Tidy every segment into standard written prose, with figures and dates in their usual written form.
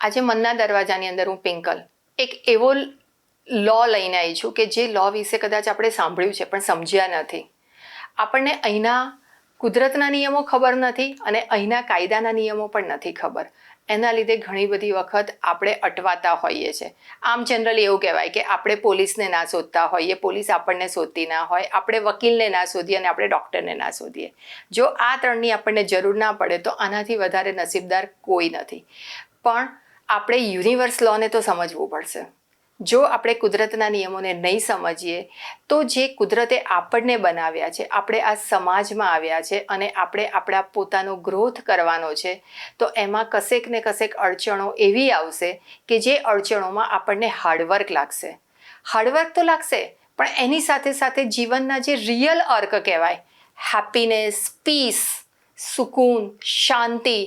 આજે મનના દરવાજાની અંદર હું પિંકલ એક એવો લો લઈને આવી છું કે જે લો વિશે કદાચ આપણે સાંભળ્યું છે પણ સમજ્યા નથી. આપણને અહીંના કુદરતના નિયમો ખબર નથી અને અહીંના કાયદાના નિયમો પણ નથી ખબર. એના લીધે ઘણી બધી વખત આપણે અટવાતા હોઈએ છીએ. આમ જનરલી એવું કહેવાય કે આપણે પોલીસને ના શોધતા હોઈએ, પોલીસ આપણને શોધતી ના હોય, આપણે વકીલને ના શોધીએ અને આપણે ડૉક્ટરને ના શોધીએ. જો આ ત્રણની આપણને જરૂર ના પડે તો આનાથી વધારે નસીબદાર કોઈ નથી. પણ આપણે યુનિવર્સ લોને તો સમજવું પડશે. જો આપણે કુદરતના નિયમોને નહીં સમજીએ તો જે કુદરતે આપણને બનાવ્યા છે, આપણે આ સમાજમાં આવ્યા છે અને આપણે આપણા પોતાનો ગ્રોથ કરવાનો છે, તો એમાં કશેક ને કશેક અડચણો એવી આવશે કે જે અડચણોમાં આપણને હાર્ડવર્ક લાગશે. હાર્ડવર્ક તો લાગશે, પણ એની સાથે સાથે જીવનના જે રિયલ અર્ક કહેવાય, હેપીનેસ, પીસ, સુકૂન, શાંતિ,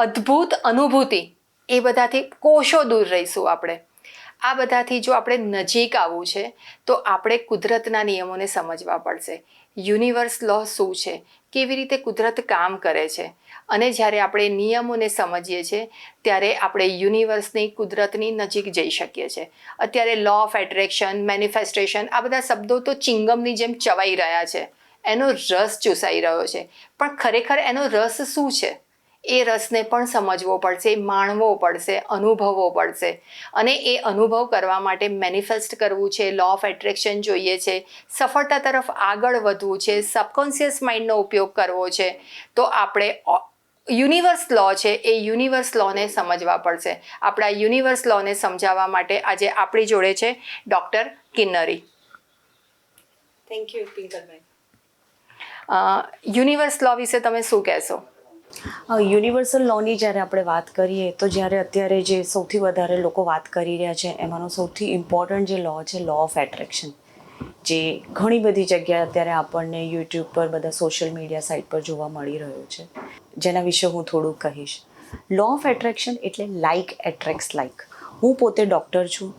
અદ્ભુત અનુભૂતિ, એ બધાથી કોશો દૂર રહીશું આપણે. આ બધાથી જો આપણે નજીક આવવું છે તો આપણે કુદરતના નિયમોને સમજવા પડશે. યુનિવર્સ લો શું છે, કેવી રીતે કુદરત કામ કરે છે, અને જ્યારે આપણે નિયમોને સમજીએ છીએ ત્યારે આપણે યુનિવર્સની, કુદરતની નજીક જઈ શકીએ છીએ. અત્યારે લો ઓફ એટ્રેક્શન, મેનિફેસ્ટેશન, આ બધા શબ્દો તો ચિંગમની જેમ ચવાઈ રહ્યા છે, એનો રસ ચૂસાઈ રહ્યો છે. પણ ખરેખર એનો રસ શું છે એ રસને પણ સમજવો પડશે, માણવો પડશે, અનુભવવો પડશે. અને એ અનુભવ કરવા માટે મેનિફેસ્ટ કરવું છે, લો ઓફ એટ્રેક્શન જોઈએ છે, સફળતા તરફ આગળ વધવું છે, સબકોન્શિયસ માઇન્ડનો ઉપયોગ કરવો છે, તો આપણે યુનિવર્સ લો છે એ યુનિવર્સ લોને સમજવા પડશે. આપણા યુનિવર્સ લોને સમજાવવા માટે આજે આપણી જોડે છે ડૉક્ટર કિન્નરી. થેન્ક યુ પિંકલભાઈ. યુનિવર્સ લો વિશે તમે શું કહેશો? યુનિવર્સલ લોની જ્યારે આપણે વાત કરીએ તો જ્યારે અત્યારે જે સૌથી વધારે લોકો વાત કરી રહ્યા છે એમાંનો સૌથી ઇમ્પોર્ટન્ટ જે લો છે, લો ઓફ એટ્રેક્શન, જે ઘણી બધી જગ્યાએ અત્યારે આપણને યુટ્યુબ પર, બધા સોશિયલ મીડિયા સાઇટ પર જોવા મળી રહ્યો છે, જેના વિશે હું થોડુંક કહીશ. લો ઓફ એટ્રેક્શન એટલે લાઇક એટ્રેક્ટ્સ લાઇક. હું પોતે ડૉક્ટર છું,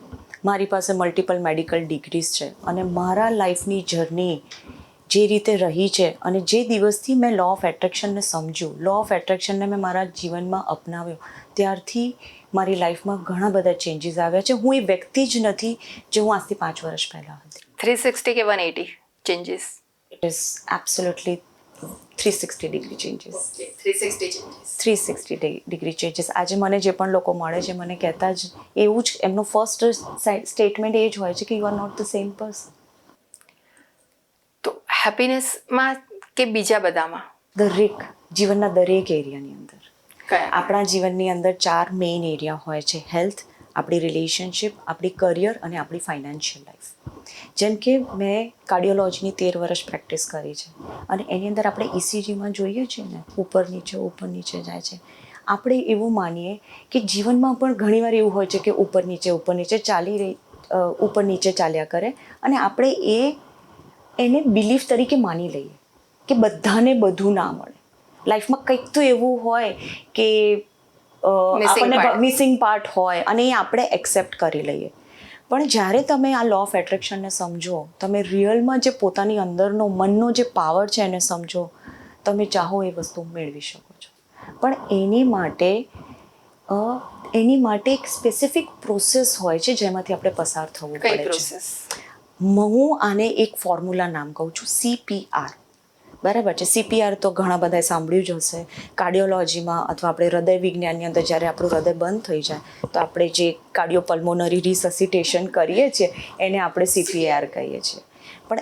મારી પાસે મલ્ટિપલ મેડિકલ ડિગ્રીઝ છે અને મારા લાઈફની જર્ની જે રીતે રહી છે અને જે દિવસથી મેં લો ઓફ એટ્રેક્શનને સમજ્યું, લો ઓફ એટ્રેક્શનને મેં મારા જીવનમાં અપનાવ્યો, ત્યારથી મારી લાઈફમાં ઘણા બધા ચેન્જીસ આવ્યા છે. હું એ વ્યક્તિ જ નથી જે હું આજથી 5 વર્ષ પહેલાં હતી. 360 કે 180 changes? It is absolutely 360 degree changes. 360 degree changes. આજે મને જે પણ લોકો મળે છે મને કહેતા જ એવું જ, એમનું ફર્સ્ટ સ્ટેટમેન્ટ એ જ હોય છે કે you are not the same person. તો હેપીનેસમાં કે બીજા બધામાં? દરેક જીવનના દરેક એરિયાની અંદર. કયા? આપણા જીવનની અંદર 4 મેઇન એરિયા હોય છે: હેલ્થ, આપણી રિલેશનશિપ, આપણી કરિયર અને આપણી ફાઇનાન્શિયલ લાઈફ. જેમ કે મેં કાર્ડિયોલોજીની 13 વર્ષ પ્રેક્ટિસ કરી છે અને એની અંદર આપણે ઇસીજીમાં જોઈએ છીએ ને, ઉપર નીચે જાય છે. આપણે એવું માનીએ કે જીવનમાં પણ ઘણીવાર એવું હોય છે કે ઉપર નીચે ચાલ્યા કરે અને આપણે એને બિલીફ તરીકે માની લઈએ કે બધાને બધું ના મળે. લાઈફમાં કંઈક તો એવું હોય કે આપણને મિસિંગ પાર્ટ હોય અને એ આપણે એક્સેપ્ટ કરી લઈએ. પણ જ્યારે તમે આ લો ઓફ એટ્રેક્શનને સમજો, તમે રિયલમાં જે પોતાની અંદરનો મનનો જે પાવર છે એને સમજો, તમે ચાહો એ વસ્તુ મેળવી શકો છો. પણ એની માટે એક સ્પેસિફિક પ્રોસેસ હોય છે જેમાંથી આપણે પસાર થવું પડે છે. હું આને એક ફોર્મ્યુલા નામ કહું છું, CPR. બરાબર છે? CPR તો ઘણા બધાએ સાંભળ્યું જ હશે. કાર્ડિયોલોજીમાં અથવા આપણે હૃદય વિજ્ઞાનની અંદર જ્યારે આપણું હૃદય બંધ થઈ જાય તો આપણે જે કાર્ડિયોપલ્મોનરી રિસસિટેશન કરીએ છીએ એને આપણે CPR કહીએ છીએ. પણ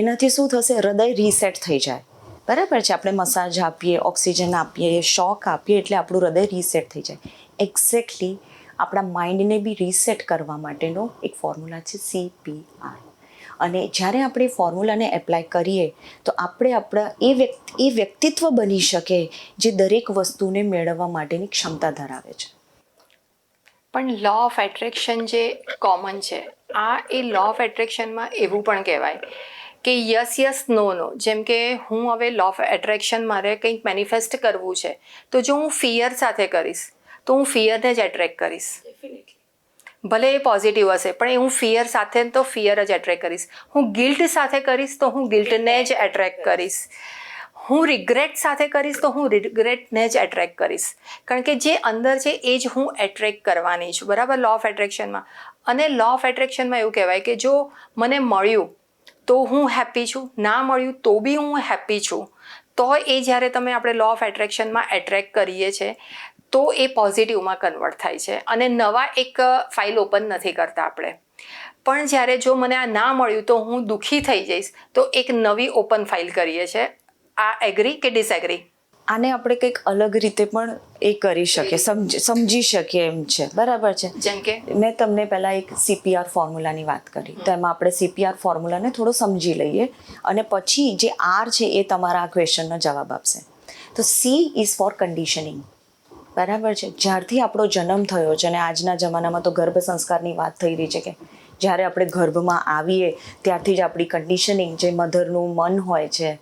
એનાથી શું થશે? હૃદય રીસેટ થઈ જાય. બરાબર છે? આપણે મસાજ આપીએ, ઓક્સિજન આપીએ, શોક આપીએ એટલે આપણું હૃદય રીસેટ થઈ જાય. એક્ઝેક્ટલી આપણા માઇન્ડને બી રીસેટ કરવા માટેનો એક ફોર્મ્યુલા છે CPR. અને જ્યારે આપણે ફોર્મ્યુલાને એપ્લાય કરીએ તો આપણે આપણા એ વ્યક્તિત્વ બની શકે જે દરેક વસ્તુને મેળવવા માટેની ક્ષમતા ધરાવે છે. પણ લો ઓફ એટ્રેક્શન જે કોમન છે, એ લો ઓફ એટ્રેક્શનમાં એવું પણ કહેવાય કે યસ નો. જેમ કે હું હવે લો ઓફ એટ્રેક્શન મારે કંઈક મેનિફેસ્ટ કરવું છે, તો જો હું ફિયર સાથે કરીશ તો હું ફિયરને જ એટ્રેક્ટ કરીશ. ભલે એ પોઝિટિવ હશે પણ એ હું ફિયર સાથે તો ફિયર જ એટ્રેક્ટ કરીશ. હું ગિલ્ટ સાથે કરીશ તો હું ગિલ્ટને જ એટ્રેક્ટ કરીશ. હું રિગ્રેટ સાથે કરીશ તો હું રિગ્રેટને જ એટ્રેક્ટ કરીશ, કારણ કે જે અંદર છે એ જ હું એટ્રેક્ટ કરવાની છું, બરાબર. લો ઓફ એટ્રેક્શનમાં, અને લો ઓફ એટ્રેક્શનમાં એવું કહેવાય કે જો મને મળ્યું તો હું હેપી છું, ના મળ્યું તો બી હું હેપી છું. તો એ જ્યારે આપણે લો ઓફ એટ્રેક્શનમાં એટ્રેક્ટ કરીએ છીએ તો એ પોઝિટિવમાં કન્વર્ટ થાય છે અને નવા એક ફાઇલ ઓપન નથી કરતા આપણે. પણ જ્યારે જો મને આ ના મળ્યું તો હું દુઃખી થઈ જઈશ તો એક નવી ઓપન ફાઇલ કરીએ છીએ. આ એગ્રી કે ડિસએગ્રી? આને આપણે કંઈક અલગ રીતે પણ એ કરી શકીએ, સમજી શકીએ એમ છે, બરાબર છે. જેમ કે મેં તમને પહેલાં એક CPR ફોર્મ્યુલાની વાત કરી, તો એમાં આપણે CPR ફોર્મ્યુલાને થોડો સમજી લઈએ અને પછી જે R છે એ તમારા આ ક્વેશ્ચનનો જવાબ આપશે. તો C ઇઝ ફોર કન્ડિશનિંગ, બરાબર છે. જ્યારથી આપણો જન્મ થયો છે, અને આજના જમાનામાં તો ગર્ભ સંસ્કારની વાત થઈ રહી છે કે જ્યારે આપણે ગર્ભમાં આવીએ ત્યારથી જ આપણી કન્ડિશનિંગ, જે મધરનું મન હોય છે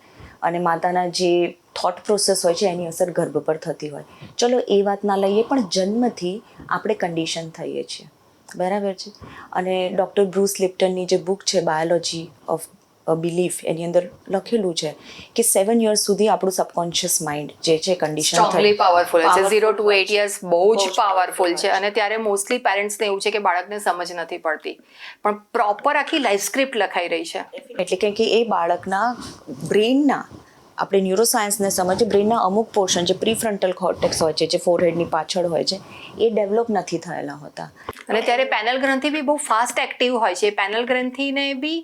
અને માતાના જે થોટ પ્રોસેસ હોય છે એની અસર ગર્ભ પર થતી હોય. ચલો એ વાત ના લઈએ, પણ જન્મથી આપણે કન્ડિશન થઈએ છીએ, બરાબર છે. અને ડૉક્ટર બ્રુસ લિપ્ટનની જે બુક છે બાયોલોજી ઓફ બિલીફ, એની અંદર લખેલું છે કે 7 years સુધી આપણું સબકોન્શિયસ માઇન્ડ જે છે કન્ડિશન સ્ટ્રોંગલી પાવરફુલ છે. 0 to 8 years બહુ જ પાવરફુલ છે અને ત્યારે મોસ્ટલી પેરેન્ટ્સને એવું છે કે બાળકને સમજ નથી પડતી, પણ પ્રોપર આખી લાઈફ સ્ક્રિપ્ટ લખાઈ રહી છે. એટલે કે એ બાળકના બ્રેઇનના, આપણે ન્યુરોસાયન્સને સમજીએ, બ્રેઇનના અમુક પોર્શન જે પ્રીફ્રન્ટલ કોર્ટેક્સ હોય છે, જે ફોરહેડની પાછળ હોય છે, એ ડેવલપ નથી થયેલા હોતા. અને ત્યારે પેનલ ગ્રંથિ બી બહુ ફાસ્ટ એક્ટિવ હોય છે. પેનલ ગ્રંથિને બી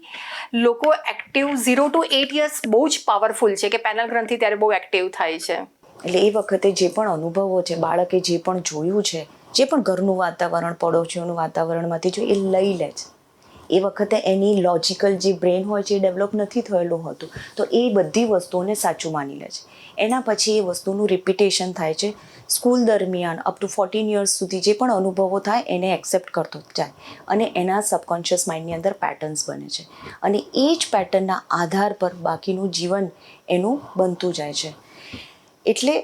લોકો એક્ટિવ 0 to 8 years બહુ જ પાવરફુલ છે કે પેનલ ગ્રંથિ ત્યારે બહુ એક્ટિવ થાય છે. એટલે એ વખતે જે પણ અનુભવો છે, બાળકે જે પણ જોયું છે, જે પણ ઘરનું વાતાવરણ, પડોશીઓનું વાતાવરણમાંથી જો એ લઈ લે છે, એ વખતે એની લોજિકલ જે બ્રેન હોય છે એ ડેવલપ નથી થયેલું હોતું, તો એ બધી વસ્તુઓને સાચું માની લે છે. એના પછી એ વસ્તુનું રિપીટેશન થાય છે. સ્કૂલ દરમિયાન અપ ટુ 14 years સુધી જે પણ અનુભવો થાય એને એક્સેપ્ટ કરતો જાય અને એના સબકોન્શિયસ માઇન્ડની અંદર પેટર્ન્સ બને છે અને એ જ પેટર્નના આધાર પર બાકીનું જીવન એનું બનતું જાય છે. એટલે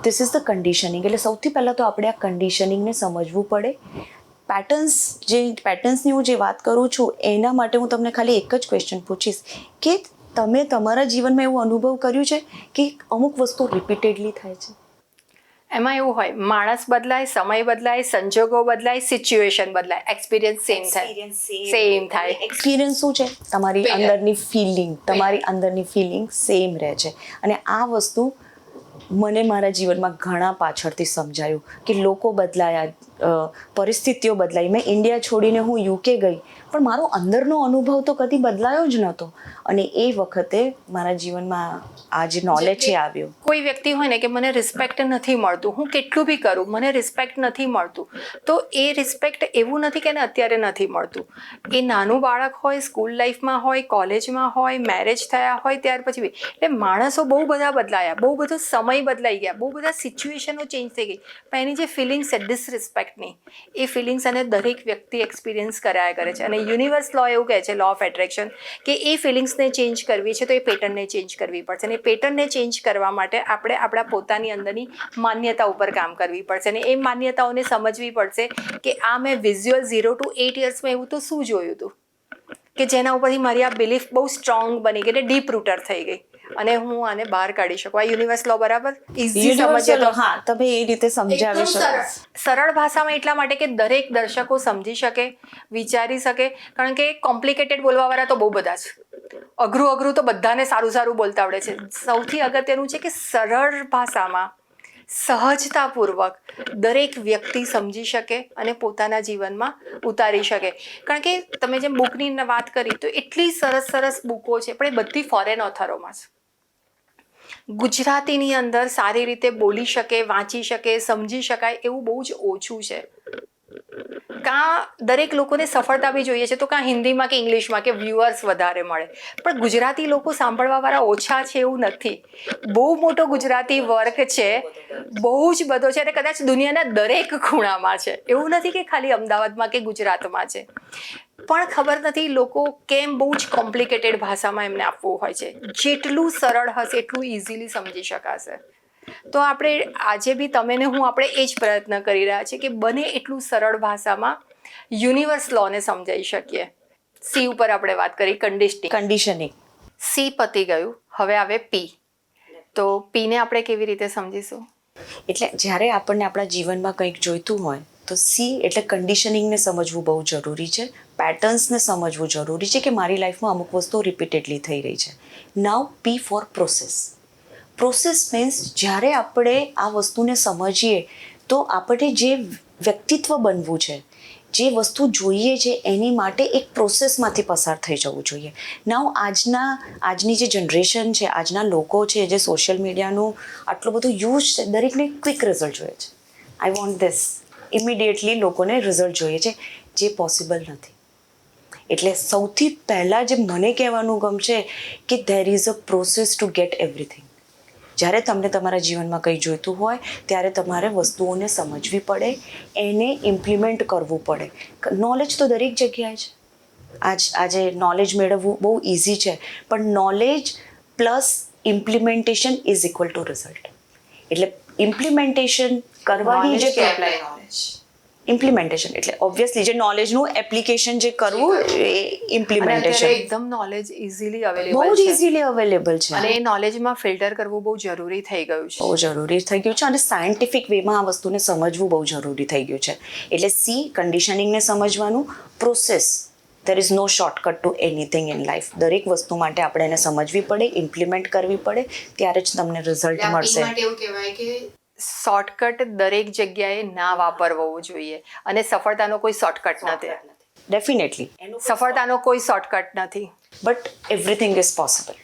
ધીસ ઇઝ ધ કન્ડિશનિંગ. એટલે સૌથી પહેલાં તો આપણે આ કન્ડિશનિંગને સમજવું પડે. પેટર્ન્સની હું જે વાત કરું છું એના માટે હું તમને ખાલી એક જ ક્વેશ્ચન પૂછીશ કે તમે તમારા જીવનમાં એવું અનુભવ કર્યું છે કે અમુક વસ્તુ રિપીટેડલી થાય છે? એમાં એવું હોય, માણસ બદલાય, સમય બદલાય, સંજોગો બદલાય, સિચ્યુએશન બદલાય, એક્સપિરિયન્સ સેમ થાય. એક્સપિરિયન્સ શું છે? તમારી અંદરની ફિલિંગ સેમ રહે છે. અને આ વસ્તુ મને મારા જીવનમાં ઘણા પાછળથી સમજાયું કે લોકો બદલાયા, પરિસ્થિતિઓ બદલાઈ. મેં ઇન્ડિયા છોડીને હું UK ગઈ, પણ મારો અંદરનો અનુભવ તો કદી બદલાયો જ નહોતો. અને એ વખતે મારા જીવનમાં આ જે નોલેજ છે આવ્યું. કોઈ વ્યક્તિ હોય ને કે મને રિસ્પેક્ટ નથી મળતું, હું કેટલું બી કરું મને રિસ્પેક્ટ નથી મળતું, તો એ રિસ્પેક્ટ એવું નથી કે એને અત્યારે નથી મળતું. એ નાનું બાળક હોય, સ્કૂલ લાઈફમાં હોય, કોલેજમાં હોય, મેરેજ થયા હોય, ત્યાર પછી બી. એટલે માણસો બહુ બધા બદલાયા, બહુ બધો સમય બદલાઈ ગયા, બહુ બધા સિચ્યુએશનો ચેન્જ થઈ ગઈ, પણ એની જે ફિલિંગ્સ છે ડિસરિસ્પેક્ટની, એ ફિલિંગ્સ અને દરેક વ્યક્તિ એક્સપિરિયન્સ કર્યા કરે છે. અને યુનિવર્સ લો એવું કહે છે, લો ઓફ એટ્રેક્શન, કે એ ફિલિંગ્સને ચેન્જ કરવી છે તો એ પેટર્નને ચેન્જ કરવી પડશે. અને એ પેટર્નને ચેન્જ કરવા માટે આપણે આપણા પોતાની અંદરની માન્યતા ઉપર કામ કરવી પડશે. અને એ માન્યતાઓને સમજવી પડશે કે આ મેં વિઝ્યુઅલ 0 to 8 yearsમાં એવું તો શું જોયું હતું કે જેના ઉપરથી મારી આ બિલીફ બહુ સ્ટ્રોંગ બની ગઈ, એટલે ડીપ રૂટર થઈ ગઈ અને હું આને બહાર કાઢી શકું. આ યુનિવર્સ લો બરાબર ઇઝી સમજીએ તો. હા, તમે એ રીતે સમજાવી શકો. સરળ ભાષામાં એટલા માટે કે દરેક દર્શકો સમજી શકે, વિચારી શકે, કારણ કે કોમ્પ્લિકેટેડ બોલવાવાળા તો બહુ બધા છે. અઘરું તો બધાને સારું બોલતા આવડે છે. સૌથી અગત્યનું છે કે સરળ ભાષામાં સહજતાપૂર્વક દરેક વ્યક્તિ સમજી શકે અને પોતાના જીવનમાં ઉતારી શકે. કારણ કે તમે જેમ બુકની વાત કરી તો એટલી સરસ બુકો છે, પણ એ બધી ફોરેન ઓથરોમાં છે. ગુજરાતીની અંદર સારી રીતે બોલી શકે, વાંચી શકે, સમજી શકાય એવું બહુ જ ઓછું છે. દરેક લોકોને સફળતા બી જોઈએ છે તો હિન્દીમાં કે ઇંગ્લિશમાં કે વ્યુઅર્સ વધારે મળે, પણ ગુજરાતી લોકો સાંભળવાવાળા ઓછા છે એવું નથી. બહુ મોટો ગુજરાતી વર્ગ છે, બહુ જ બધો છે અને કદાચ દુનિયાના દરેક ખૂણામાં છે. એવું નથી કે ખાલી અમદાવાદમાં કે ગુજરાતમાં છે. પણ ખબર નથી લોકો કેમ બહુ જ કોમ્પ્લિકેટેડ ભાષામાં એમને આપવું હોય છે. જેટલું સરળ હશે એટલું ઇઝીલી સમજી શકાશે. તો આપણે આજે બી તમે ને હું આપણે એ જ પ્રયત્ન કરી રહ્યા છીએ કે બને એટલું સરળ ભાષામાં યુનિવર્સ લોને સમજાવી શકીએ. સી ઉપર આપણે વાત કરી, કન્ડિશનિંગ. કન્ડિશનિંગ. સી પતી ગયું, હવે આવે પી. તો પીને આપણે કેવી રીતે સમજીશું? એટલે જ્યારે આપણને આપણા જીવનમાં કંઈક જોઈતું હોય તો સી એટલે કન્ડિશનિંગને સમજવું બહુ જરૂરી છે, પેટર્ન્સને સમજવું જરૂરી છે કે મારી લાઈફમાં અમુક વસ્તુઓ રિપીટેડલી થઈ રહી છે. નાવ P four process. Process means જ્યારે આપણે આ વસ્તુને સમજીએ તો આપણે જે વ્યક્તિત્વ બનવું છે, જે વસ્તુ જોઈએ છે એની માટે એક પ્રોસેસમાંથી પસાર થઈ જવું જોઈએ. નાવ આજની જે જનરેશન છે, આજના લોકો છે જે સોશિયલ મીડિયાનું આટલું બધું યુઝ છે, દરેકને ક્વિક રિઝલ્ટ જોઈએ છે. આઈ વોન્ટ ધીસ, ઇમિડિયેટલી લોકોને રિઝલ્ટ જોઈએ છે, જે પોસિબલ નથી. એટલે સૌથી પહેલાં જે મને કહેવાનું ગમશે કે there is a process two gate everything. જ્યારે તમને તમારા જીવનમાં કંઈ જોઈતું હોય ત્યારે તમારે વસ્તુઓને સમજવી પડે, એને ઇમ્પ્લિમેન્ટ કરવું પડે. નોલેજ તો દરેક જગ્યાએ છે. આજે નોલેજ મેળવવું બહુ ઇઝી છે, પણ knowledge plus implementation is equal to result. એટલે ઇમ્પ્લિમેન્ટેશન કરવાની જે ઇમ્પ્લિમેન્ટેશન એટલે ઓબ્વિયસલી જે નોલેજનું એપ્લિકેશન જે કરવું એ ઇમ્પ્લિમેન્ટેશન એકદમ નોલેજ ઇઝીલી બહુ અવેલેબલ જ છે ઇઝીલી અવેલેબલ છે અને એ નોલેજમાં ફિલ્ટર કરવું બહુ જરૂરી થઈ ગયું છે. બહુ જરૂરી થઈ ગયું છે અને સાયન્ટિફિક વેમાં આ વસ્તુને સમજવું બહુ જરૂરી થઈ ગયું છે. એટલે સી કન્ડિશનિંગને સમજવાનું, process. There is no shortcut to anything in life. દરેક વસ્તુ માટે આપણે એને સમજવી પડે, ઇમ્પ્લિમેન્ટ કરવી પડે, ત્યારે જ તમને રિઝલ્ટ મળશે. એવું કહેવાય કે શોર્ટકટ દરેક જગ્યાએ ના વાપરવો જોઈએ અને સફળતાનો કોઈ શોર્ટકટ નથી. ડેફિનેટલી સફળતાનો કોઈ શોર્ટકટ નથી. But everything is possible.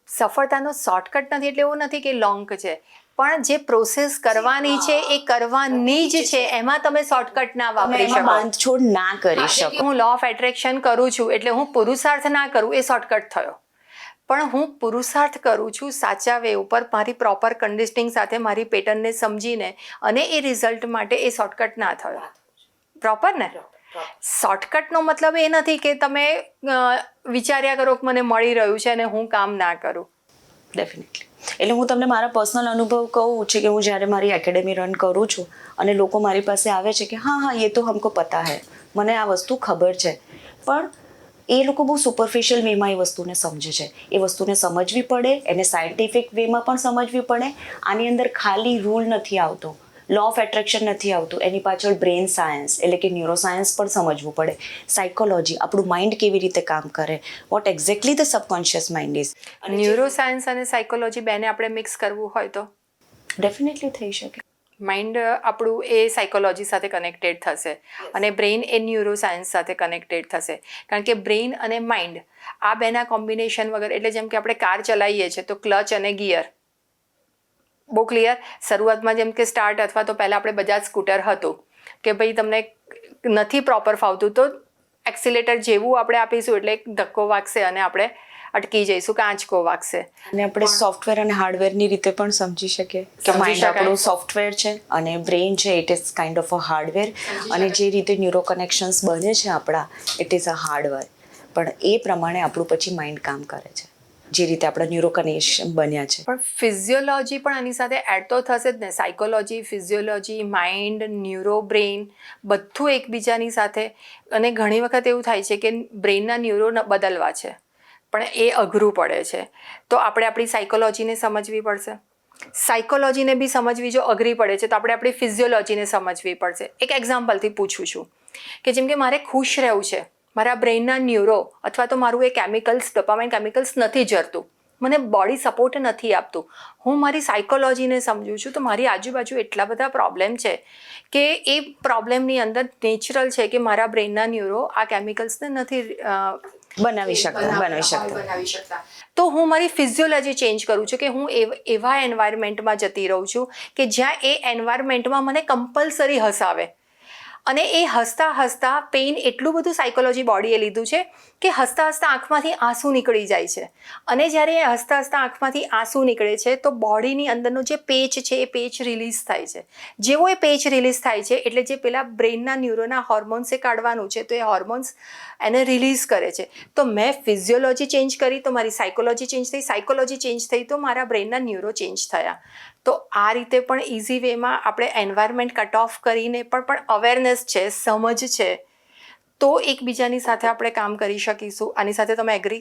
સફળતાનો શોર્ટકટ નથી એટલે એવું નથી કે લોંગ છે, પણ જે પ્રોસેસ કરવાની છે એ કરવાની જ છે. એમાં તમે શોર્ટકટ ના વાપરી શકો, બાંધછોડ ના કરી શકો. હું લો ઓફ એટ્રેક્શન કરું છું એટલે હું પુરુષાર્થ ના કરું એ શોર્ટકટ થયો, પણ હું પુરુષાર્થ કરું છું સાચા વે ઉપર, મારી પ્રોપર કન્ડિશનિંગ સાથે, મારી પેટર્નને સમજીને, અને એ રિઝલ્ટ માટે એ શોર્ટકટ ના થયો. પ્રોપર ને? શોર્ટકટનો મતલબ એ નથી કે તમે વિચાર્યા કરો કે મને મળી રહ્યું છે અને હું કામ ના કરું. ડેફિનેટલી. એટલે હું તમને મારા પર્સનલ અનુભવ કહું છે કે હું જ્યારે મારી એકેડેમી રન કરું છું અને લોકો મારી પાસે આવે છે કે હા એ તો હમકો પતા હૈ, મને આ વસ્તુ ખબર છે, પણ એ લોકો બહુ સુપરફિશિયલ વેમાં એ વસ્તુને સમજે છે. એ વસ્તુને સમજવી પડે, એને સાયન્ટિફિક વેમાં પણ સમજવી પડે. આની અંદર ખાલી રૂલ નથી આવતો, લો ઓફ એટ્રેક્શન નથી આવતું, એની પાછળ બ્રેન સાયન્સ એટલે કે ન્યુરો સાયન્સ પણ સમજવું પડે, સાયકોલોજી, આપણું માઇન્ડ કેવી રીતે કામ કરે, vote exactly the subconscious mind is. Neuro science અને સાયકોલોજી બેને આપણે મિક્સ કરવું હોય તો ડેફિનેટલી થઈ શકે. માઇન્ડ આપણું એ સાયકોલોજી સાથે કનેક્ટેડ થશે અને બ્રેઇન એ ન્યુરો સાયન્સ સાથે કનેક્ટેડ થશે. કારણ કે બ્રેઇન અને માઇન્ડ આ બેના કોમ્બિનેશન વગર, એટલે જેમ કે આપણે કાર ચલાવીએ છીએ તો ક્લચ અને ગિયર, બહુ ક્લિયર. શરૂઆતમાં જેમ કે સ્ટાર્ટ અથવા તો પહેલાં આપણે બજાજ સ્કૂટર હતું કે ભાઈ તમને નથી પ્રોપર ફાવતું તો એક્સિલેટર જેવું આપણે આપીશું એટલે એક ધક્કો વાગશે અને આપણે અટકી જઈશું કે આંચકો વાગશે. અને આપણે સોફ્ટવેર અને હાર્ડવેરની રીતે પણ સમજી શકીએ કે માઇન્ડ આપણું સોફ્ટવેર છે અને બ્રેઇન છે it is kind of a hardware. અને જે રીતે ન્યુરો કનેક્શન્સ બને છે આપણા, ઇટ ઇઝ અ હાર્ડવેર. પણ એ પ્રમાણે આપણું પછી માઇન્ડ કામ કરે છે, જે રીતે આપણા ન્યુરો કનેક્શન બન્યા છે. પણ ફિઝિયોલોજી પણ આની સાથે એડ તો થશે જ ને. Psychology, physiology, mind, neuro, brain બધું એકબીજાની સાથે. અને ઘણી વખત એવું થાય છે કે બ્રેઇનના ન્યુરો બદલવા છે પણ એ અઘરું પડે છે, તો આપણે આપણી સાયકોલોજીને સમજવી પડશે. સાયકોલોજીને બી સમજવી જો અઘરી પડે છે તો આપણે આપણી ફિઝિયોલોજીને સમજવી પડશે. એક એક્ઝામ્પલથી પૂછું છું કે જેમ કે મારે ખુશ રહેવું છે, મારા બ્રેઇનના ન્યુરો અથવા તો મારું એ કેમિકલ્સ, ડોપામાઇન કેમિકલ્સ નથી જરતું, મને બોડી સપોર્ટ નથી આપતું, હું મારી સાયકોલોજીને સમજું છું તો મારી આજુબાજુ એટલા બધા પ્રોબ્લેમ છે કે એ પ્રોબ્લેમની અંદર નેચરલ છે કે મારા બ્રેઇનના ન્યુરો આ કેમિકલ્સને નથી બનાવી શકતા. તો હું મારી ફિઝિયોલોજી ચેન્જ કરું છું કે હું એવા એન્વાયરમેન્ટમાં જતી રહું છું કે જ્યાં એ એન્વાયરમેન્ટમાં મને કમ્પલસરી હસાવે. અને એ હસતા હસતા પેઇન એટલું બધું સાયકોલોજી બોડીએ લીધું છે કે હસતા હસતા આંખમાંથી આંસુ નીકળી જાય છે. અને જ્યારે એ હસતા હસતા આંખમાંથી આંસુ નીકળે છે તો બોડીની અંદરનો જે પેચ છે એ પેચ રિલીઝ થાય છે. જેવો એ પેચ રિલીઝ થાય છે એટલે જે પેલા બ્રેઇનના ન્યુરોના હોર્મોન્સે કાઢવાનું છે તો એ હોર્મોન્સ એને રિલીઝ કરે છે. તો મેં ફિઝિયોલોજી ચેન્જ કરી તો મારી સાયકોલોજી ચેન્જ થઈ, સાયકોલોજી ચેન્જ થઈ તો મારા બ્રેઇનના ન્યુરો ચેન્જ થયા. તો આ રીતે પણ ઇઝી વેમાં આપણે એન્વાયરમેન્ટ કટ ઓફ કરીને પણ અવેરનેસ છે, સમજ છે, તો એકબીજાની સાથે આપણે કામ કરી શકીશું. આની સાથે તમે એગ્રી?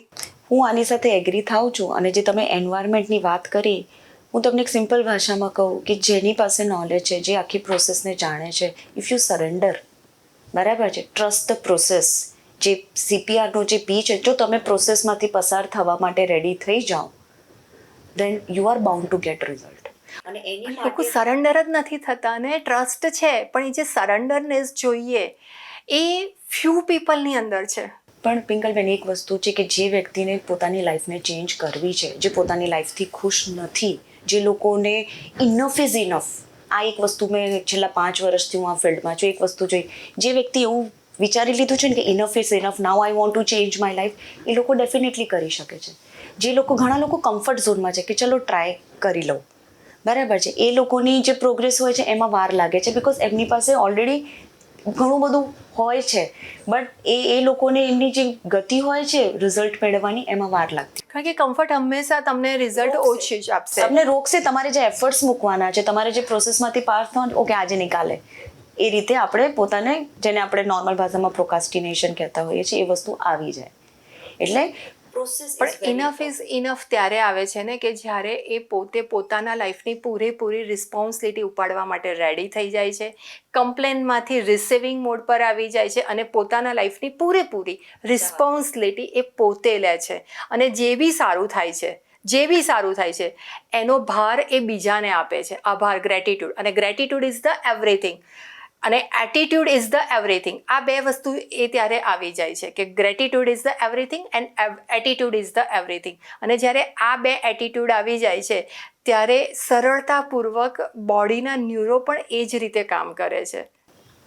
હું આની સાથે એગ્રી થાઉં છું. અને જે તમે એન્વાયરમેન્ટની વાત કરી, હું તમને એક સિમ્પલ ભાષામાં કહું કે જેની પાસે નોલેજ છે, જે આખી પ્રોસેસને જાણે છે, ઇફ યુ સરેન્ડર, બરાબર છે, ટ્રસ્ટ ધ પ્રોસેસ, જે CPRનો જે P છે, જો તમે પ્રોસેસમાંથી પસાર થવા માટે રેડી થઈ જાઓ, then you are bound to get result. અને એની લોકો સરેન્ડર જ નથી થતા ને. ટ્રસ્ટ છે પણ એ જે સરેન્ડરનેસ જોઈએ એ ફ્યુ પીપલની અંદર છે. પણ પિંકલબેન, એક વસ્તુ છે કે જે વ્યક્તિને પોતાની લાઈફને ચેન્જ કરવી છે, જે પોતાની લાઈફથી ખુશ નથી, જે લોકોને ઇનફ ઇઝ ઇનફ, આ એક વસ્તુ મેં છેલ્લા 5 વર્ષથી હું આ ફિલ્ડમાં છું, એક વસ્તુ જોઈ, જે વ્યક્તિ એવું વિચારી લીધું છે ને કે enough is enough, now I want to change my life, એ લોકો ડેફિનેટલી કરી શકે છે. જે લોકો, ઘણા લોકો કમ્ફર્ટ ઝોનમાં છે કે ચલો ટ્રાય કરી લઉં, બરાબર છે, એ લોકોની જે પ્રોગ્રેસ હોય છે એમાં વાર લાગે છે, બિકોઝ એમની પાસે ઓલરેડી ઘણું બધું હોય છે, બટ એ લોકોને એમની જે ગતિ હોય છે રિઝલ્ટ મેળવવાની, એમાં વાર લાગતી. કારણ કે કમ્ફર્ટ હંમેશા તમને રિઝલ્ટ ઓછું જ આપશે. તમને રોકશે. તમારે જે એફર્ટ્સ મૂકવાના છે, તમારે જે પ્રોસેસમાંથી પાર થવાનું, ઓકે આજે નિકાલે, એ રીતે આપણે પોતાને, જેને આપણે નોર્મલ ભાષામાં પ્રોકાસ્ટિનેશન કહેતા હોઈએ છીએ, એ વસ્તુ આવી જાય. એટલે પણ ઇનફ ઇઝ ઇનફ ત્યારે આવે છે ને કે જ્યારે એ પોતે પોતાના લાઈફની પૂરેપૂરી રિસ્પોન્સિબિલિટી ઉપાડવા માટે રેડી થઈ જાય છે, કમ્પ્લેનમાંથી રિસીવિંગ મોડ પર આવી જાય છે અને પોતાના લાઈફની પૂરેપૂરી રિસ્પોન્સિબિલિટી એ પોતે લે છે. અને જે બી સારું થાય છે એનો ભાર એ બીજાને આપે છે. આભાર, ગ્રેટિટ્યૂડ. અને ગ્રેટિટ્યૂડ ઇઝ ધ એવરીથિંગ અને એટીટ્યુડ ઇઝ ધ એવરીથિંગ. આ બે વસ્તુ એ ત્યારે આવી જાય છે કે gratitude is the everything and attitude is the everything. અને જ્યારે આ બે એટીટ્યુડ આવી જાય છે ત્યારે સરળતાપૂર્વક બોડીના ન્યુરો પણ એ જ રીતે કામ કરે છે.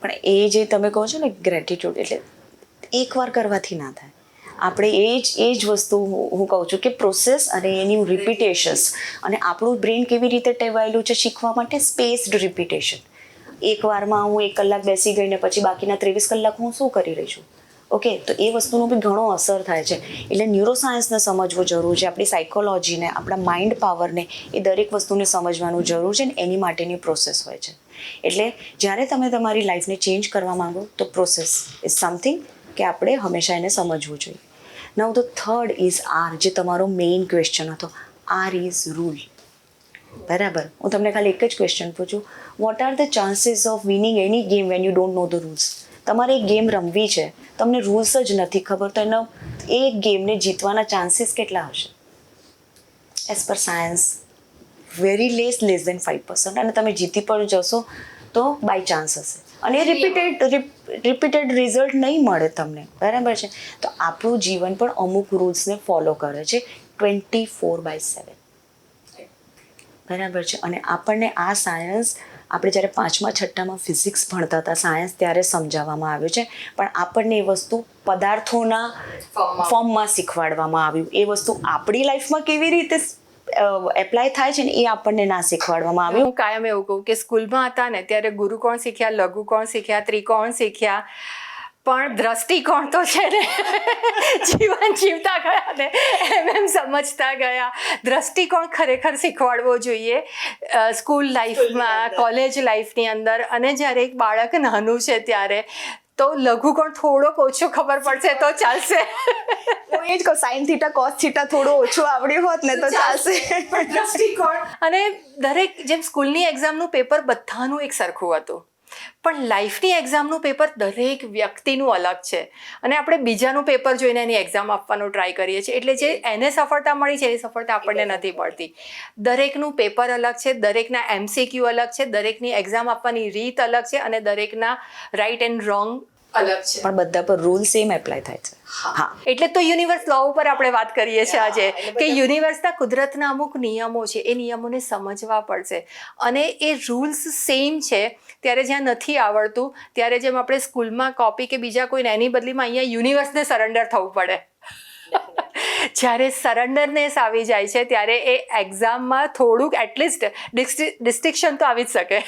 પણ એ જે તમે કહો છો ને ગ્રેટિટ્યૂડ, એટલે એકવાર કરવાથી ના થાય. આપણે એ જ વસ્તુ હું કહું છું કે પ્રોસેસ અને એની રિપીટેશન્સ, અને આપણું બ્રેન કેવી રીતે ટેવાયેલું છે શીખવા માટે, સ્પેસ્ડ રિપીટેશન. એકવારમાં હું 1 કલાક બેસી ગઈ ને પછી બાકીના 23 કલાક હું શું કરી રહી છું? ઓકે, તો એ વસ્તુનો બી ઘણો અસર થાય છે. એટલે ન્યુરોસાયન્સને સમજવું જરૂર છે, આપણી સાયકોલોજીને, આપણા માઇન્ડ પાવરને, એ દરેક વસ્તુને સમજવાનું જરૂર છે ને એની માટેની પ્રોસેસ હોય છે. એટલે જ્યારે તમે તમારી લાઈફને ચેન્જ કરવા માંગો તો પ્રોસેસ ઇઝ સમથિંગ કે આપણે હંમેશા એને સમજવું જોઈએ. Now the third is R, જે તમારો મેઇન ક્વેશ્ચન હતો. R is rule. બરાબર, હું તમને ખાલી એક જ ક્વેશ્ચન પૂછું, what are the chances of winning any game when you don't know the rules? તમારે એક ગેમ રમવી છે, તમને રૂલ્સ જ નથી ખબર, તો એનો એ ગેમને જીતવાના ચાન્સીસ કેટલા હશે? As per science very less than 5%. અને તમે જીતી પણ જશો તો બાય ચાન્સ હશે, અને એ રિપીટેડ રિઝલ્ટ નહીં મળે તમને, બરાબર છે. તો આપણું જીવન પણ અમુક રૂલ્સને ફોલો કરે છે 24/7, બરાબર છે. અને આપણને આ સાયન્સ, આપણે જ્યારે 5મા 6ઠામાં ફિઝિક્સ ભણતા હતા, સાયન્સ ત્યારે સમજાવવામાં આવ્યું છે, પણ આપણને એ વસ્તુ પદાર્થોના ફોર્મમાં શીખવાડવામાં આવ્યું. એ વસ્તુ આપણી લાઈફમાં કેવી રીતે એપ્લાય થાય છે ને એ આપણને ના શીખવાડવામાં આવ્યું. હું કાયમ એવું કહું કે સ્કૂલમાં હતા ને ત્યારે ગુરુકોણ શીખ્યા, લઘુકોણ શીખ્યા, ત્રિકોણ શીખ્યા, પણ દ્રષ્ટિકોણ તો છે ને જીવન જીવતા ગયા ને એમ સમજતા ગયા. દ્રષ્ટિકોણ ખરેખર શીખવાડવો જોઈએ સ્કૂલ લાઈફમાં, કોલેજ લાઈફની અંદર. અને જ્યારે એક બાળક નાનું છે ત્યારે તો લઘુકોણ થોડોક ઓછો ખબર પડશે તો ચાલશે. હું એ જ કહું, સાઇન થીટા કોસ થીટા થોડું ઓછું આવડ્યું હોત ને તો ચાલશે. દ્રષ્ટિકોણ. અને દરેક, જેમ સ્કૂલની એક્ઝામનું પેપર બધાનું એક સરખું હતું, પણ લાઈફની એક્ઝામનું પેપર દરેક વ્યક્તિનું અલગ છે. અને આપણે બીજાનું પેપર જોઈને એની એક્ઝામ આપવાનો ટ્રાય કરીએ છીએ, એટલે જે એને સફળતા મળી છે એની સફળતા આપણને નથી મળતી. દરેકનું પેપર અલગ છે, દરેકના MCQ અલગ છે, દરેકની એક્ઝામ આપવાની રીત અલગ છે, અને દરેકના રાઈટ એન્ડ રોંગ અલગ છે, પણ બધા પર રૂલ સેમ એપ્લાય થાય છે. હા, એટલે તો યુનિવર્સ લો ઉપર આપણે વાત કરીએ છીએ આજે, કે યુનિવર્સના, કુદરતના અમુક નિયમો છે, એ નિયમોને સમજવા પડશે. અને એ રૂલ્સ સેમ છે, ત્યારે જ્યાં નથી આવડતું ત્યારે જેમ આપણે સ્કૂલમાં કોપી કે બીજા કોઈને, એની બદલીમાં અહીંયા યુનિવર્સને સરેન્ડર થવું પડે. જ્યારે સરેન્ડરનેસ આવી જાય છે ત્યારે એ એક્ઝામમાં થોડુંક એટલીસ્ટ ડિસ્ટિંક્શન તો આવી જ શકે.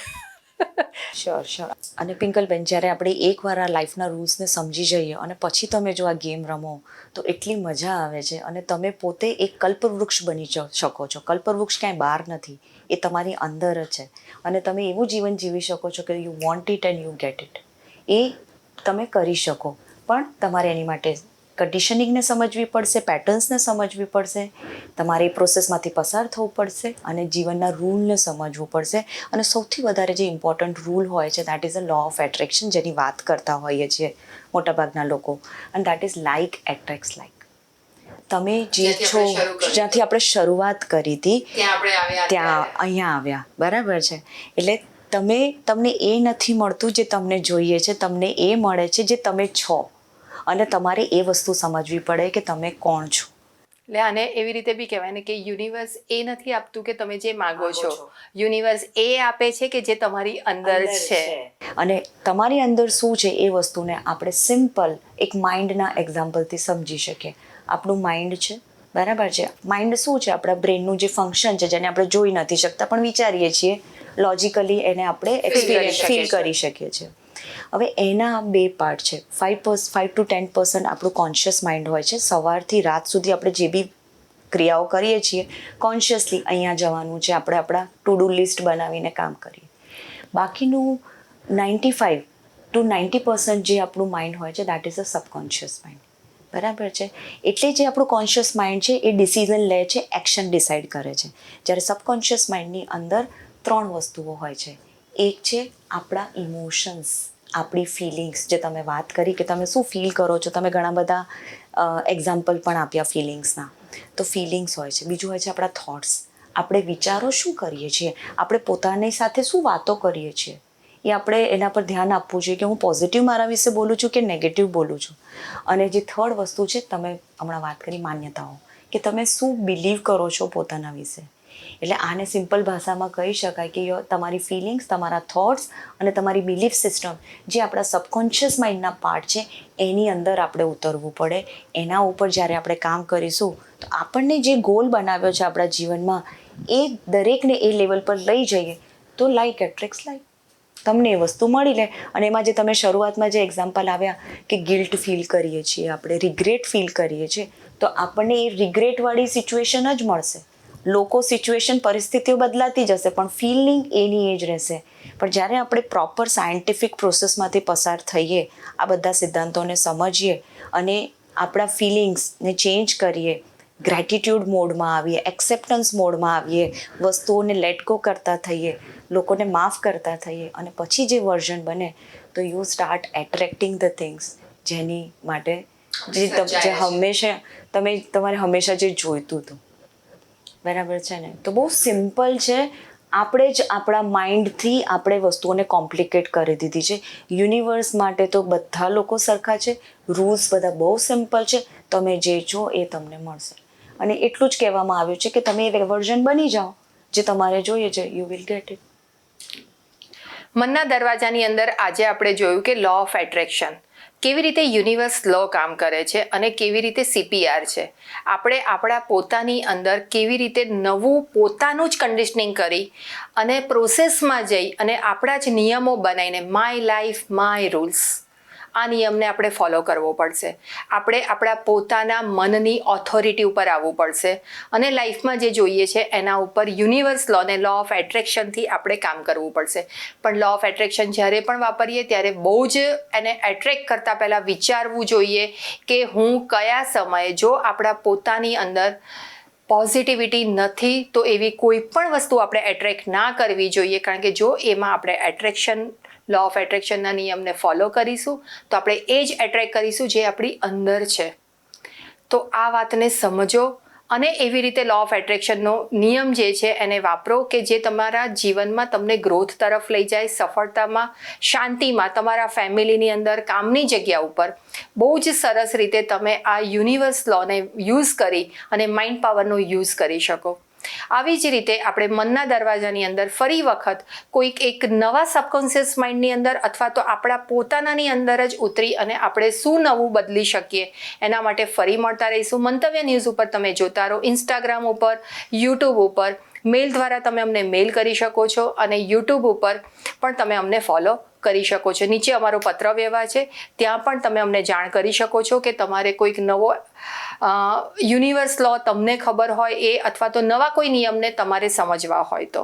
શ્યોર. અને પિંકલબેન, જ્યારે આપણે એકવાર આ લાઈફના રૂલ્સને સમજી જઈએ અને પછી તમે જો આ ગેમ રમો તો એટલી મજા આવે છે. અને તમે પોતે એક કલ્પવૃક્ષ બની શકો છો. કલ્પવૃક્ષ ક્યાંય બહાર નથી, એ તમારી અંદર જ છે. અને તમે એવું જીવન જીવી શકો છો કે you want it and you get it. એ તમે કરી શકો, પણ તમારે એની માટે કન્ડિશનિંગને સમજવી પડશે, પેટર્ન્સને સમજવી પડશે, તમારે એ પ્રોસેસમાંથી પસાર થવું પડશે અને જીવનના રૂલને સમજવું પડશે. અને સૌથી વધારે જે ઇમ્પોર્ટન્ટ રૂલ હોય છે that is a law of attraction, જેની વાત કરતા હોઈએ છીએ મોટાભાગના લોકો. અને that is like attracts like. તમે જે છો, જ્યાંથી આપણે શરૂઆત કરી હતી ત્યાં અહીંયા આવ્યા, બરાબર છે. એટલે તમને એ નથી મળતું જે તમને જોઈએ છે, તમને એ મળે છે જે તમે છો. અને તમારે એ વસ્તુ સમજવી પડે કે તમે કોણ છો. એટલે આને એવી રીતે બી કહેવાય ને કે યુનિવર્સ એ નથી આપતું કે તમે જે માગો છો, યુનિવર્સ એ આપે છે કે જે તમારી અંદર છે. અને તમારી અંદર શું છે એ વસ્તુને આપણે સિમ્પલ એક માઇન્ડના એક્ઝામ્પલથી સમજી શકીએ. આપણું માઇન્ડ છે, બરાબર છે. માઇન્ડ શું છે? આપણા બ્રેનનું જે ફંક્શન છે, જેને આપણે જોઈ નથી શકતા પણ વિચારીએ છીએ, લોજિકલી એને આપણે ફીલ કરી શકીએ છીએ. હવે એના બે પાર્ટ છે. 5 to 10% આપણું કોન્શિયસ માઇન્ડ હોય છે. સવારથી રાત સુધી આપણે જે બી ક્રિયાઓ કરીએ છીએ કોન્શિયસલી, અહીંયા જવાનું છે, આપણે આપણા ટુ ડુ લિસ્ટ બનાવીને કામ કરીએ. બાકીનું 95 to 90% જે આપણું માઇન્ડ હોય છે that is a subconscious mind, બરાબર છે. એટલે જે આપણું કોન્શિયસ માઇન્ડ છે એ ડિસિઝન લે છે, એક્શન ડિસાઇડ કરે છે. જ્યારે સબકોન્શિયસ માઇન્ડની અંદર 3 વસ્તુઓ હોય છે. એક છે આપણા ઇમોશન્સ, આપણી ફિલિંગ્સ, જે તમે વાત કરી કે તમે શું ફીલ કરો છો. તમે ઘણા બધા એક્ઝામ્પલ પણ આપ્યા ફિલિંગ્સના. તો ફિલિંગ્સ હોય છે. બીજું હોય છે આપણા થોટ્સ, આપણે વિચારો શું કરીએ છીએ, આપણે પોતાની સાથે શું વાતો કરીએ છીએ, એ આપણે એના પર ધ્યાન આપવું જોઈએ કે હું પોઝિટિવ મારા વિશે બોલું છું કે નેગેટિવ બોલું છું. અને જે થર્ડ વસ્તુ છે, તમે હમણાં વાત કરી માન્યતાઓ, કે તમે શું બિલીવ કરો છો પોતાના વિશે. એટલે આને સિમ્પલ ભાષામાં કહી શકાય કે તમારી ફિલિંગ્સ, તમારા થોટ્સ અને તમારી બિલીફ સિસ્ટમ, જે આપણા સબકોન્શિયસ માઇન્ડના પાર્ટ છે, એની અંદર આપણે ઉતરવું પડે. એના ઉપર જ્યારે આપણે કામ કરીશું તો આપણને જે ગોલ બનાવ્યો છે આપણા જીવનમાં, એ દરેકને એ લેવલ પર લઈ જઈએ તો લાઇક એટ્રેક્ટ્સ લાઇક. તમને એ વસ્તુ મળી લે. અને એમાં જે તમે શરૂઆતમાં જે એક્ઝામ્પલ આવ્યા કે ગિલ્ટ ફીલ કરીએ છીએ, આપણે રિગ્રેટ ફીલ કરીએ છીએ, તો આપણને એ રિગ્રેટવાળી સિચ્યુએશન જ મળશે. લોકો, સિચ્યુએશન, પરિસ્થિતિઓ બદલાતી જશે પણ ફિલિંગ એની એ જ રહેશે. પણ જ્યારે આપણે પ્રોપર સાયન્ટિફિક પ્રોસેસમાંથી પસાર થઈએ, આ બધા સિદ્ધાંતોને સમજીએ અને આપણા ફિલિંગ્સને ચેન્જ કરીએ, ગ્રેટિટ્યૂડ મોડમાં આવીએ, એક્સેપ્ટન્સ મોડમાં આવીએ, વસ્તુઓને લેટ ગો કરતા થઈએ, લોકોને માફ કરતા થઈએ, અને પછી જે વર્ઝન બને તો યુ સ્ટાર્ટ એટ્રેક્ટિંગ ધ થિંગ્સ જેની માટે જે હંમેશા તમારે હંમેશા જે જોઈતું હતું, બરાબર છે ને. તો બહુ સિમ્પલ છે. આપણે જ આપણા માઇન્ડથી આપણે વસ્તુઓને કોમ્પ્લિકેટ કરી દીધી છે. યુનિવર્સ માટે તો બધા લોકો સરખા છે, રૂલ્સ બધા બહુ સિમ્પલ છે. તમે જે છો એ તમને મળશે. અને એટલું જ કહેવામાં આવ્યું છે કે તમે એ વર્ઝન બની જાઓ જે તમારે જોઈએ છે, યુ વિલ ગેટ ઇટ. મનના દરવાજાની અંદર આજે આપણે જોયું કે લો ઓફ એટ્રેક્શન કેવી રીતે યુનિવર્સ લો કામ કરે છે અને કેવી રીતે CPR છે. આપણે આપણા પોતાની અંદર કેવી રીતે નવું પોતાનું જ કન્ડિશનિંગ કરી અને પ્રોસેસમાં જઈ અને આપણા જ નિયમો બનાવીને માય લાઈફ માય રૂલ્સ, આ નિયમને આપણે ફોલો કરવો પડશે. આપણે આપણા પોતાના મનની ઓથોરિટી ઉપર આવવું પડશે અને લાઈફમાં જે જોઈએ છે એના ઉપર યુનિવર્સ લોને, લો ઓફ એટ્રેક્શનથી આપણે કામ કરવું પડશે. પણ લો ઓફ એટ્રેક્શન જ્યારે પણ વાપરીએ ત્યારે બહુ જ એને એટ્રેક્ટ કરતાં પહેલાં વિચારવું જોઈએ કે હું કયા સમયે, જો આપણા પોતાની અંદર પોઝિટિવિટી નથી તો એવી કોઈ પણ વસ્તુ આપણે એટ્રેક્ટ ના કરવી જોઈએ. કારણ કે જો એમાં આપણે લો ઓફ એટ્રેક્શનના નિયમને ફોલો કરીશું તો આપણે એ જ એટ્રેક્ટ કરીશું જે આપણી અંદર છે. તો આ વાતને સમજો અને એવી રીતે લો ઓફ એટ્રેક્શનનો નિયમ જે છે એને વાપરો કે જે તમારા જીવનમાં તમને ગ્રોથ તરફ લઈ જાય, સફળતામાં, શાંતિમાં, તમારા ફેમિલીની અંદર, કામની જગ્યા ઉપર બહુ જ સરસ રીતે તમે આ યુનિવર્સ લોને યુઝ કરી અને માઇન્ડ પાવરનો યુઝ કરી શકો. આવી જ રીતે આપણે મનના દરવાજાની અંદર ફરી વખત કોઈક એક નવા સબકોન્શિયસ માઇન્ડની અંદર અથવા તો આપણા પોતાનાની અંદર જ ઉતરી અને આપણે શું નવું બદલી શકીએ એના માટે ફરી મળતા રહીશું. મંતવ્ય ન્યૂઝ ઉપર તમે જોતા રહો. ઇન્સ્ટાગ્રામ ઉપર, યુટ્યુબ ઉપર મેલ દ્વારા તમે અમને મેલ કરી શકો છો અને યુટ્યુબ ઉપર પણ તમે અમને ફોલો કરી શકો છો. નીચે અમારો પત્ર વ્યવહાર છે, ત્યાં પણ તમે અમને જાણ કરી શકો છો કે તમારે કોઈક નવો યુનિવર્સ લો તમને ખબર હોય એ અથવા તો નવા કોઈ નિયમને તમારે સમજવા હોય તો.